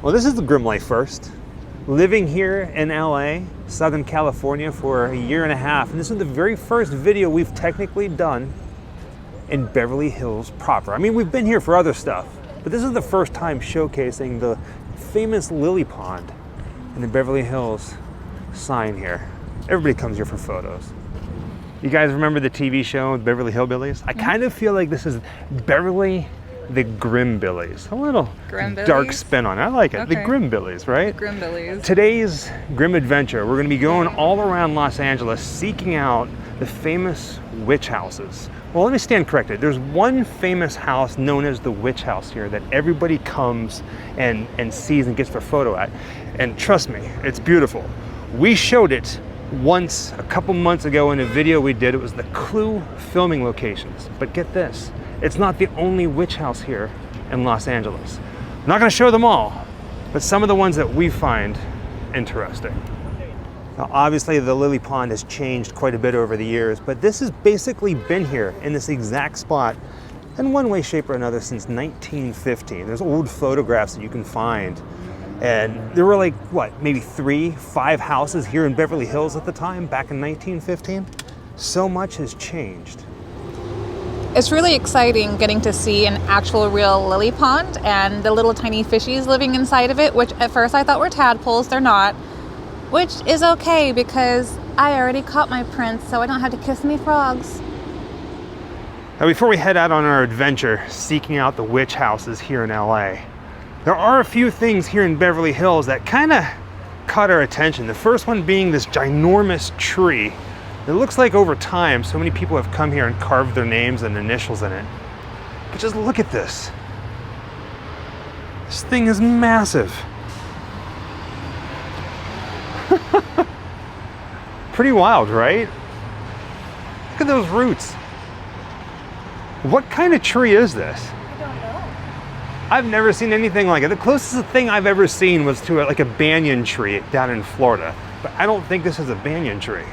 Well, this is the Grimm life first. Living here in LA, Southern California for a year and a half, and this is the very first video we've technically done in Beverly Hills proper. I mean, we've been here for other stuff, but this is the first time showcasing the famous lily pond and the Beverly Hills sign here. Everybody comes here for photos. You guys remember the TV show Beverly Hillbillies? I kind of feel like this is Beverly the Grimmbillies. A little dark spin on it. I like it. Okay. The Grimmbillies, right? Grimmbillies. Today's Grimm adventure, we're going to be going all around Los Angeles seeking out the famous witch houses. Well, let me stand corrected. There's one famous house known as the Witch House here that everybody comes and sees and gets their photo at. And trust me, it's beautiful. We showed it once a couple months ago in a video we did. It was the Clue filming locations. But get this. It's not the only witch house here in Los Angeles. I'm not going to show them all, but some of the ones that we find interesting. Now, obviously, the lily pond has changed quite a bit over the years, but this has basically been here in this exact spot in one way, shape, or another since 1915. There's old photographs that you can find, and there were like, what, maybe 3, 5 houses here in Beverly Hills at the time, back in 1915. So much has changed. It's really exciting getting to see an actual real lily pond and the little tiny fishies living inside of it, which at first I thought were tadpoles. They're not, which is okay because I already caught my prince, so I don't have to kiss me frogs. Now, before we head out on our adventure seeking out the witch houses here in LA, there are a few things here in Beverly Hills that kind of caught our attention. The first one being this ginormous tree. It looks like over time, so many people have come here and carved their names and initials in it. But just look at this. This thing is massive. Pretty wild, right? Look at those roots. What kind of tree is this? I don't know. I've never seen anything like it. The closest thing I've ever seen was to like a banyan tree down in Florida. But I don't think this is a banyan tree.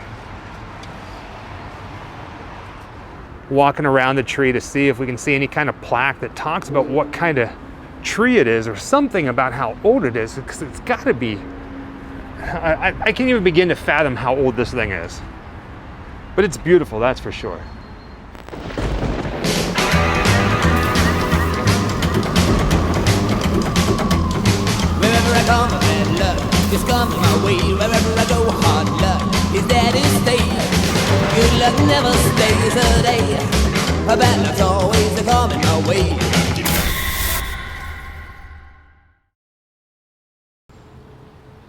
Walking around the tree to see if we can see any kind of plaque that talks about what kind of tree it is or something about how old it is, because it's got to be, I can't even begin to fathom how old this thing is. But it's beautiful, that's for sure. Wherever I come, bad luck just comes my way. Wherever I go, hard luck is there to stay. Good luck never stays a day. A bad luck's always coming my way.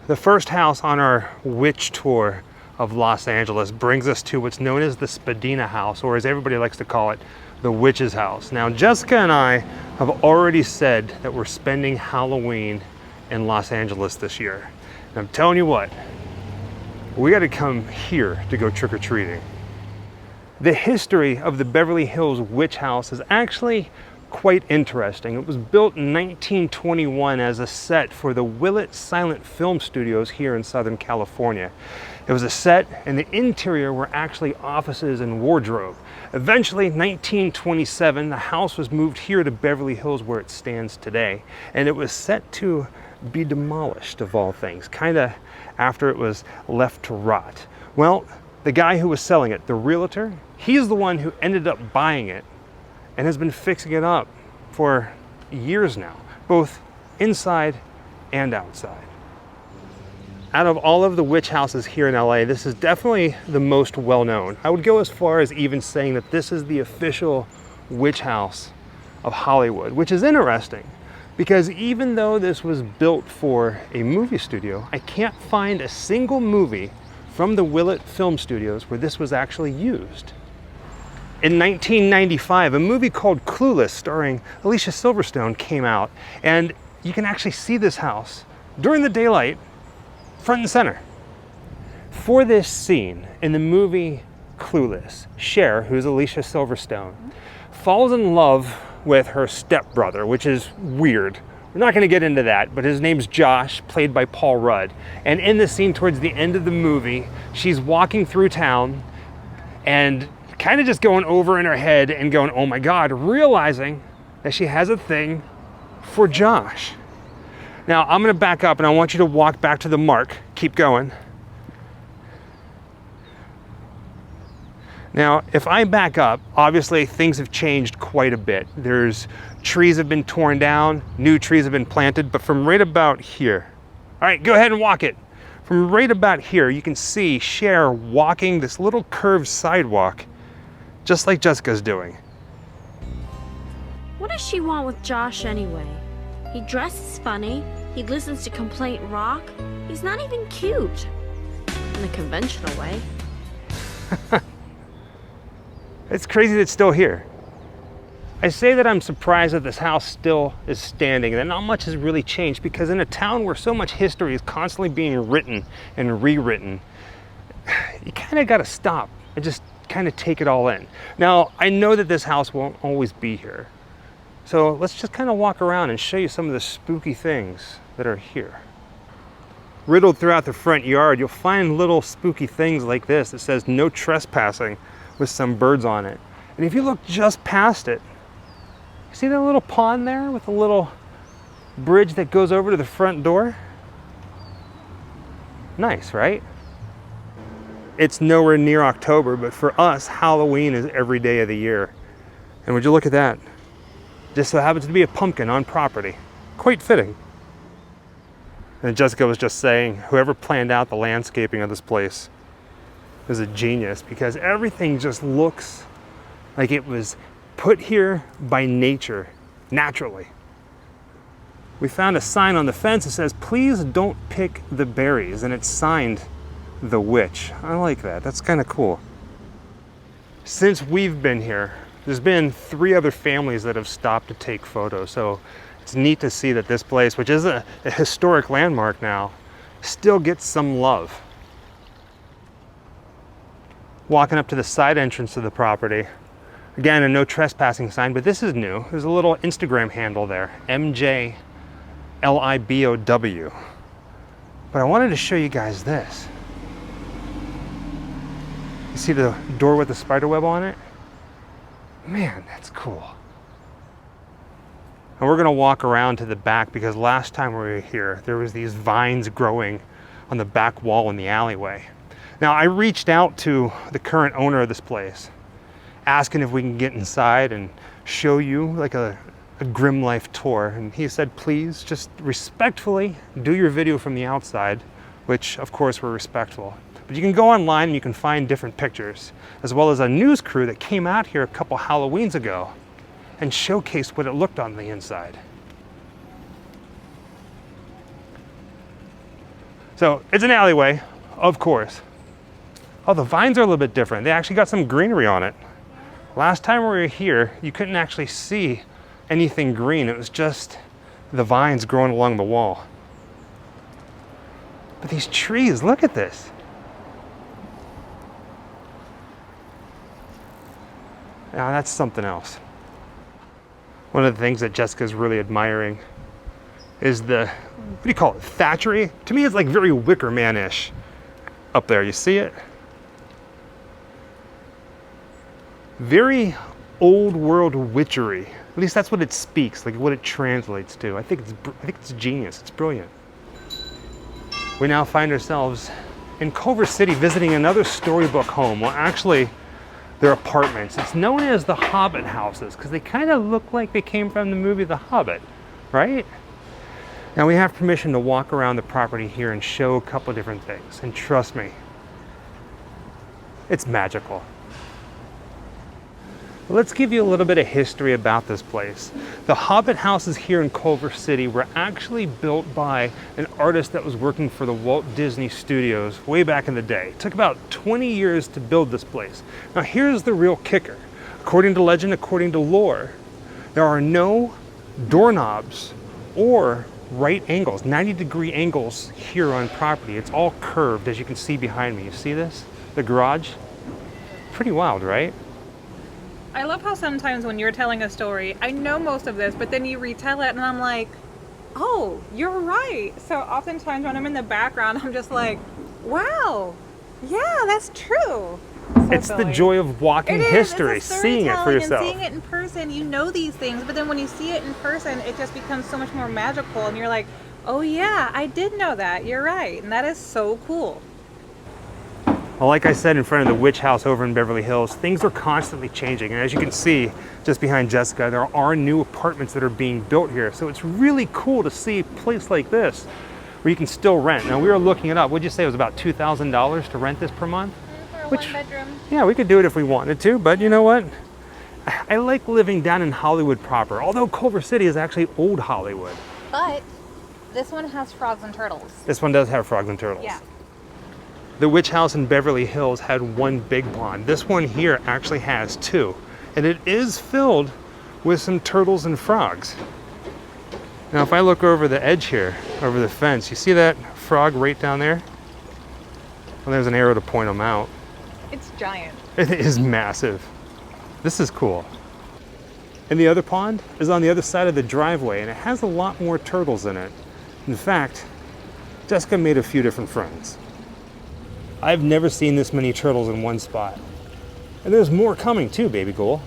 The first house on our witch tour of Los Angeles brings us to what's known as the Spadina House, or as everybody likes to call it, the Witch's House. Now, Jessica and I have already said that we're spending Halloween in Los Angeles this year. And I'm telling you what, we got to come here to go trick-or-treating. The history of the Beverly Hills Witch House is actually quite interesting. It was built in 1921 as a set for the Willett Silent Film Studios here in Southern California. It was a set, and the interior were actually offices and wardrobe. Eventually, 1927, the house was moved here to Beverly Hills where it stands today, and it was set to be demolished, of all things, kind of after it was left to rot. Well, the guy who was selling it, the realtor, he's the one who ended up buying it and has been fixing it up for years now, both inside and outside. Out of all of the witch houses here in LA, this is definitely the most well-known. I would go as far as even saying that this is the official witch house of Hollywood, which is interesting because even though this was built for a movie studio, I can't find a single movie from the Willett Film Studios where this was actually used. In 1995, a movie called Clueless starring Alicia Silverstone came out, and you can actually see this house during the daylight, front and center. For this scene in the movie Clueless, Cher, who's Alicia Silverstone, falls in love with her stepbrother, which is weird. We're not going to get into that, but his name's Josh, played by Paul Rudd. And in the scene towards the end of the movie, she's walking through town and kind of just going over in her head and going, oh my God, realizing that she has a thing for Josh. Now I'm gonna back up and I want you to walk back to the mark. Keep going. Now, if I back up, obviously things have changed quite a bit. There's trees have been torn down, new trees have been planted, but from right about here, all right, go ahead and walk it. From right about here, you can see Cher walking this little curved sidewalk, just like Jessica's doing. What does she want with Josh anyway? He dresses funny, he listens to Complaint Rock, he's not even cute. In the conventional way. It's crazy that it's still here. I say that I'm surprised that this house still is standing and that not much has really changed, because in a town where so much history is constantly being written and rewritten, you kind of got to stop and just kind of take it all in. Now, I know that this house won't always be here. So let's just kind of walk around and show you some of the spooky things that are here. Riddled throughout the front yard, you'll find little spooky things like this that says no trespassing with some birds on it. And if you look just past it, see that little pond there with a little bridge that goes over to the front door? Nice, right? It's nowhere near October, but for us, Halloween is every day of the year. And would you look at that? Just so happens to be a pumpkin on property. Quite fitting. And Jessica was just saying, whoever planned out the landscaping of this place is a genius, because everything just looks like it was put here by nature, naturally. We found a sign on the fence that says, please don't pick the berries, and it's signed The Witch. I like that, that's kind of cool. Since we've been here, there's been 3 other families that have stopped to take photos, so it's neat to see that this place, which is a historic landmark now, still gets some love. Walking up to the side entrance of the property, again, a no trespassing sign, but this is new. There's a little Instagram handle there, MJLIBOW. But I wanted to show you guys this. You see the door with the spider web on it? Man, that's cool. And we're gonna walk around to the back, because last time we were here, there was these vines growing on the back wall in the alleyway. Now, I reached out to the current owner of this place, asking if we can get inside and show you like a Grimm life tour. And he said, please just respectfully do your video from the outside, which of course we're respectful. But you can go online and you can find different pictures, as well as a news crew that came out here a couple Halloweens ago and showcased what it looked on the inside. So it's an alleyway, of course. Oh, the vines are a little bit different. They actually got some greenery on it. Last time we were here, you couldn't actually see anything green. It was just the vines growing along the wall. But these trees, look at this. Now that's something else. One of the things that Jessica's really admiring is the, what do you call it, thatchery? To me, it's like very Wicker Man-ish up there. You see it? Very old world witchery. At least that's what it speaks, like what it translates to. I think it's genius. It's brilliant. We now find ourselves in Culver City visiting another storybook home. Well, actually, they're apartments. It's known as the Hobbit Houses because they kind of look like they came from the movie The Hobbit, right? Now we have permission to walk around the property here and show a couple of different things. And trust me, it's magical. Let's give you a little bit of history about this place. The Hobbit Houses here in Culver City were actually built by an artist that was working for the Walt Disney Studios way back in the day. It took about 20 years to build this place. Now here's the real kicker. According to legend, according to lore, there are no doorknobs or right angles, 90-degree angles here on property. It's all curved, as you can see behind me. You see this? The garage? Pretty wild, right? I love how sometimes when you're telling a story, I know most of this, but then you retell it and I'm like, oh, you're right. So oftentimes when I'm in the background, I'm just like, wow, yeah, that's true. So it's silly. the joy of walking history, seeing it for yourself. And seeing it in person, you know these things, but then when you see it in person, it just becomes so much more magical and you're like, Oh yeah, I did know that. You're right. And that is so cool. Well, like I said in front of the witch house over in Beverly Hills, things are constantly changing. And as you can see, just behind Jessica, there are new apartments that are being built here. So it's really cool to see a place like this where you can still rent. Now, we were looking it up. What'd you say it was about $2,000 to rent this per month? For a one-bedroom. Yeah, we could do it if we wanted to, but you know what? I like living down in Hollywood proper, although Culver City is actually old Hollywood. But this one has frogs and turtles. This one does have frogs and turtles. Yeah. The witch house in Beverly Hills had one big pond. This one here actually has two, and it is filled with some turtles and frogs. Now, if I look over the edge here, over the fence, you see that frog right down there? Well, there's an arrow to point them out. It's giant. It is massive. This is cool. And the other pond is on the other side of the driveway, and it has a lot more turtles in it. In fact, Jessica made a few different friends. I've never seen this many turtles in one spot. And there's more coming too, baby ghoul.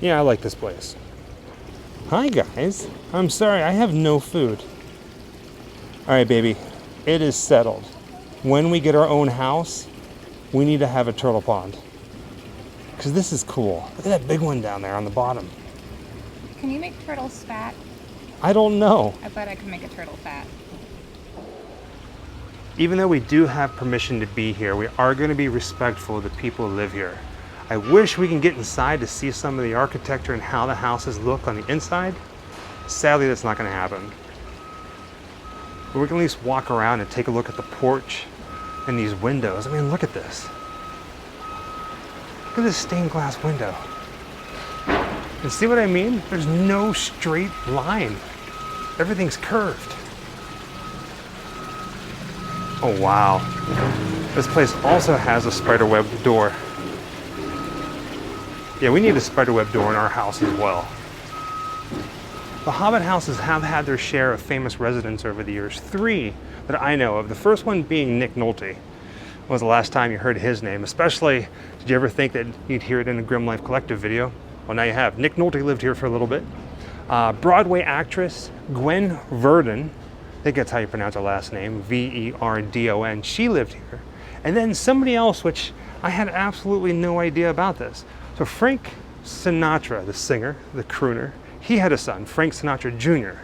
Yeah, I like this place. Hi guys. I'm sorry, I have no food. All right, baby, it is settled. When we get our own house, we need to have a turtle pond. Because this is cool. Look at that big one down there on the bottom. Can you make turtles fat? I don't know. I bet I can make a turtle fat. Even though we do have permission to be here, we are going to be respectful of the people who live here. I wish we can get inside to see some of the architecture and how the houses look on the inside. Sadly, that's not going to happen. But we can at least walk around and take a look at the porch and these windows. I mean, look at this. Look at this stained glass window. And see what I mean? There's no straight line. Everything's curved. Oh, wow. This place also has a spiderweb door. Yeah, we need a spiderweb door in our house as well. The Hobbit Houses have had their share of famous residents over the years. 3 that I know of. The first one being Nick Nolte. When was the last time you heard his name? Especially, did you ever think that you'd hear it in a Grimm Life Collective video? Well, now you have. Nick Nolte lived here for a little bit. Broadway actress Gwen Verdon, I think that's how you pronounce her last name, V-E-R-D-O-N, she lived here. And then somebody else, which I had absolutely no idea about this. So Frank Sinatra, the singer, the crooner, he had a son, Frank Sinatra Jr.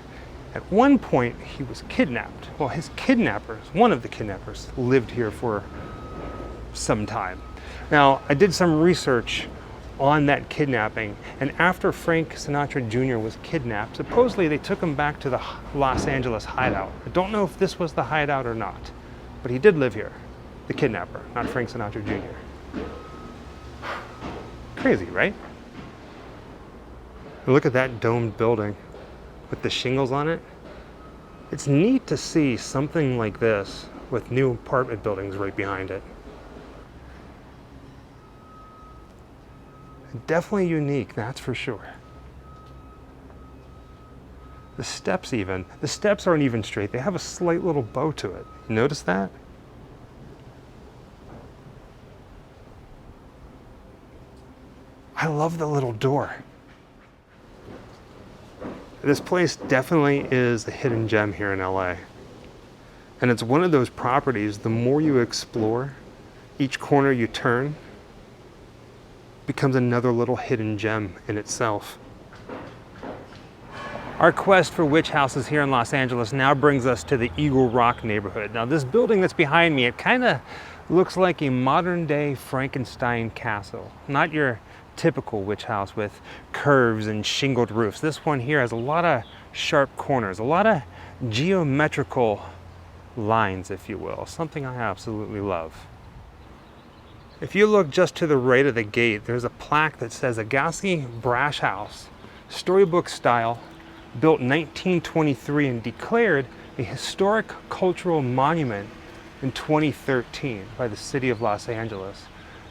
At one point, he was kidnapped. Well, his kidnappers, one of the kidnappers, lived here for some time. Now, I did some research on that kidnapping, and after Frank Sinatra Jr. was kidnapped, supposedly they took him back to the Los Angeles hideout. I don't know if this was the hideout or not, but he did live here, the kidnapper, not Frank Sinatra Jr. Crazy, right? And look at that domed building with the shingles on it. It's neat to see something like this with new apartment buildings right behind it. Definitely unique, that's for sure. The steps aren't even straight. They have a slight little bow to it. You notice that? I love the little door. This place definitely is a hidden gem here in LA. And it's one of those properties, the more you explore, each corner you turn, becomes another little hidden gem in itself. Our quest for witch houses here in Los Angeles now brings us to the Eagle Rock neighborhood. Now this building that's behind me, it kind of looks like a modern day Frankenstein castle. Not your typical witch house with curves and shingled roofs. This one here has a lot of sharp corners, a lot of geometrical lines, if you will. Something I absolutely love. If you look just to the right of the gate, there's a plaque that says Agassi Brash House, storybook style, built 1923 and declared a historic cultural monument in 2013 by the city of Los Angeles.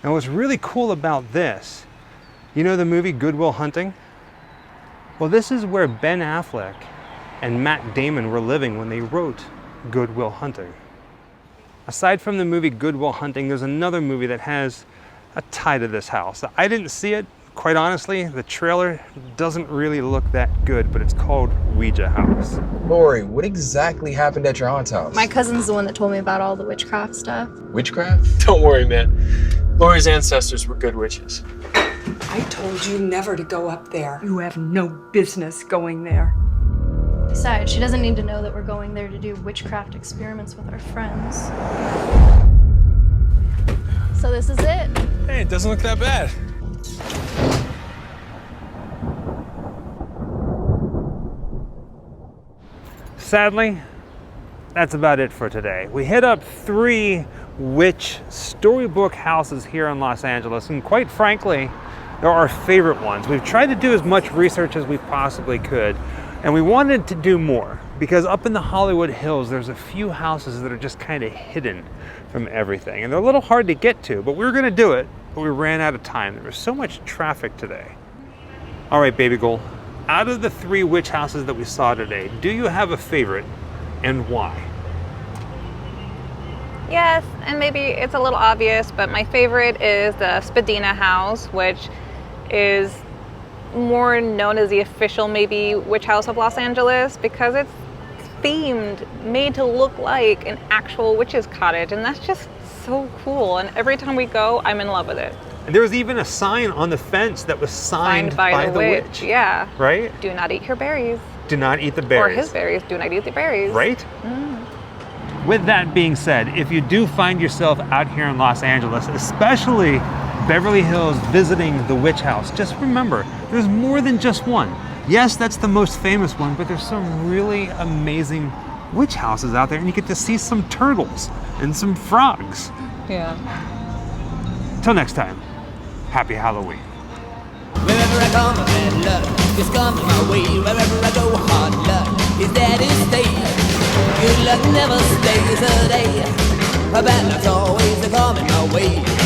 Now what's really cool about this, you know the movie Good Will Hunting? Well, this is where Ben Affleck and Matt Damon were living when they wrote Good Will Hunting. Aside from the movie Good Will Hunting, there's another movie that has a tie to this house. I didn't see it. Of quite honestly, the trailer doesn't really look that good, but it's called Ouija House. Lori, what exactly happened at your aunt's house? My cousin's the one that told me about all the witchcraft stuff. Witchcraft? Don't worry, man. Lori's ancestors were good witches. I told you never to go up there. You have no business going there. Besides, she doesn't need to know that we're going there to do witchcraft experiments with our friends. So this is it. Hey, it doesn't look that bad. Sadly, that's about it for today. We hit up 3 witch storybook houses here in Los Angeles, and quite frankly, they're our favorite ones. We've tried to do as much research as we possibly could, and we wanted to do more because up in the Hollywood Hills, there's a few houses that are just kind of hidden from everything, and they're a little hard to get to, but we were gonna do it, but we ran out of time. There was so much traffic today. All right, baby girl, out of the 3 witch houses that we saw today, do you have a favorite and why? Yes, and maybe it's a little obvious, but my favorite is the Spadina house, which is more known as the official maybe witch house of Los Angeles because it's themed, made to look like an actual witch's cottage, and that's just so cool. And every time we go, I'm in love with it. And there was even a sign on the fence that was signed by the witch. Yeah. Right? Do not eat her berries. Do not eat the berries. Or his berries. Do not eat the berries. Right? With that being said, if you do find yourself out here in Los Angeles, especially Beverly Hills, visiting the witch house, just remember, there's more than just one. Yes, that's the most famous one, but there's some really amazing witch houses out there, and you get to see some turtles and some frogs. Yeah. Till next time, happy Halloween. Wherever I come, bad luck is coming my way. Wherever I go, hard luck is there to stay. Good luck never stays a day. Bad luck's always coming my way.